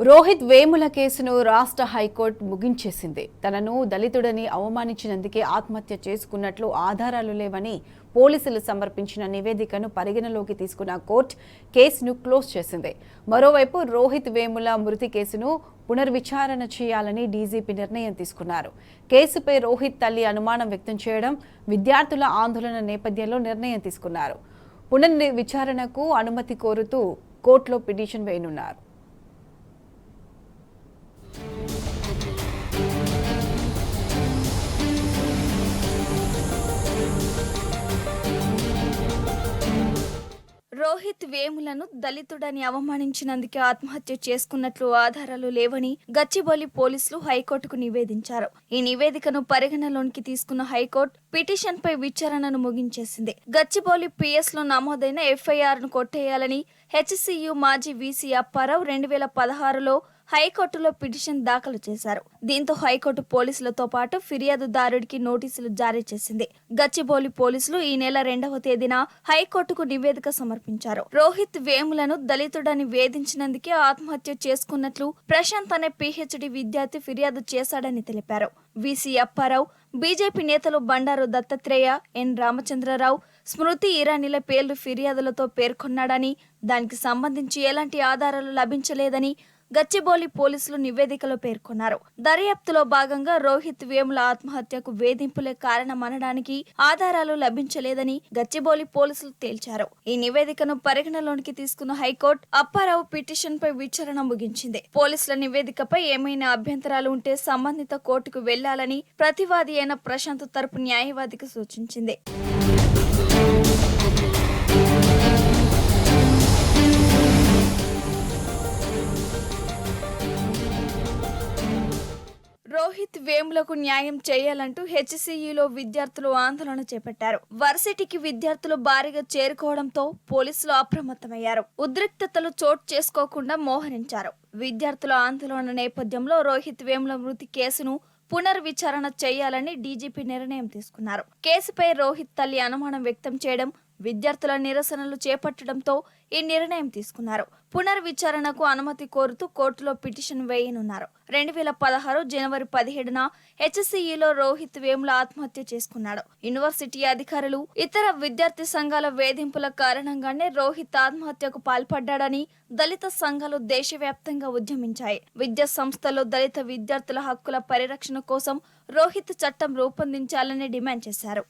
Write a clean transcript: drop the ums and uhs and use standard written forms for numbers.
రోహిత్ వేముల కేసును రాష్ట్ర హైకోర్టు ముగించేసింది. తనను దళితుడని అవమానించినందుకే ఆత్మహత్య చేసుకున్నట్లు ఆధారాలు లేవని పోలీసులు సమర్పించిన నివేదికను పరిగణలోకి తీసుకున్న కోర్టు కేసును క్లోజ్ చేసింది. మరోవైపు రోహిత్ వేముల మృతి కేసును పునర్విచారణ చేయాలని డీజీపీ నిర్ణయం తీసుకున్నారు. కేసుపై రోహిత్ తల్లి అనుమానం వ్యక్తం చేయడం, విద్యార్థుల ఆందోళన నేపథ్యంలో నిర్ణయం తీసుకున్నారు. పునర్విచారణకు అనుమతి కోరుతూ కోర్టులో పిటిషన్ వేయనున్నారు. రోహిత్ వేములను దళితుడని అవమానించినందుకే ఆత్మహత్య చేసుకున్నట్లు ఆధారాలు లేవని గచ్చిబౌలి పోలీసులు హైకోర్టుకు నివేదించారు. ఈ నివేదికను పరిగణలోనికి తీసుకున్న హైకోర్టు పిటిషన్పై విచారణను ముగించేసింది. గచ్చిబౌలి పిఎస్ లో నమోదైన ఎఫ్ఐఆర్ ను కొట్టేయాలని హెచ్సియు మాజీ వీసీ అప్పారావు 2016లో హైకోర్టులో పిటిషన్ దాఖలు చేశారు. దీంతో హైకోర్టు పోలీసులతో పాటు ఫిర్యాదుదారుడికి నోటీసులు జారీ చేసింది. గచ్చిబౌలి పోలీసులు ఈ నెల 2వ తేదీన హైకోర్టుకు నివేదిక సమర్పించారు. రోహిత్ వేములను దళితుడని వేధించినందుకే ఆత్మహత్య చేసుకున్నట్లు ప్రశాంత్ అనే పీహెచ్డీ విద్యార్థి ఫిర్యాదు చేశాడని తెలిపారు. వీసీ అప్పారావు, బీజేపీ నేతలు బండారు దత్తాత్రేయ, ఎన్ రామచంద్రరావు, స్మృతి ఇరానీల పేర్లు ఫిర్యాదులతో పేర్కొన్నాడని, దానికి సంబంధించి ఎలాంటి ఆధారాలు లభించలేదని గచ్చిబౌలి పోలీసులు నివేదికలో పేర్కొన్నారు. దర్యాప్తులో భాగంగా రోహిత్ వేముల ఆత్మహత్యకు వేధింపులే కారణమనడానికి ఆధారాలు లభించలేదని గచ్చిబౌలి పోలీసులు తేల్చారు. ఈ నివేదికను పరిగణలోనికి తీసుకున్న హైకోర్టు అప్పారావు పిటిషన్ పై విచారణ ముగించింది. పోలీసుల నివేదికపై ఏమైనా అభ్యంతరాలు ఉంటే సంబంధిత కోర్టుకు వెళ్లాలని ప్రతివాది అయిన ప్రశాంత్ తరపు న్యాయవాదికి సూచించింది. రోహిత్ వేములకు న్యాయం చేయాలంటూ హెచ్సియులో విద్యార్థులు ఆందోళన చేపట్టారు. వర్సిటీకి విద్యార్థులు భారీగా చేరుకోవడంతో పోలీసులు అప్రమత్తమయ్యారు. ఉద్రిక్తతలు చోటు చేసుకోకుండా మోహరించారు. విద్యార్థుల ఆందోళన నేపథ్యంలో రోహిత్ వేముల మృతి కేసును పునర్విచారణ చేయాలని డీజీపీ నిర్ణయం తీసుకున్నారు. కేసుపై రోహిత్ తల్లి అనుమానం వ్యక్తం చేయడం, విద్యార్థుల నిరసనలు చేపట్టడంతో ఈ నిర్ణయం తీసుకున్నారు. పునర్విచారణకు అనుమతి కోరుతూ కోర్టులో పిటిషన్ వేయనున్నారు. 2016 జనవరి 17న హెచ్సియులో రోహిత్ వేముల ఆత్మహత్య చేసుకున్నాడు. యూనివర్సిటీ అధికారులు, ఇతర విద్యార్థి సంఘాల వేధింపుల కారణంగానే రోహిత్ ఆత్మహత్యకు పాల్పడ్డాడని దళిత సంఘాలు దేశవ్యాప్తంగా ఉద్యమించాయి. విద్యా సంస్థల్లో దళిత విద్యార్థుల హక్కుల పరిరక్షణ కోసం రోహిత్ చట్టం రూపొందించాలని డిమాండ్ చేశారు.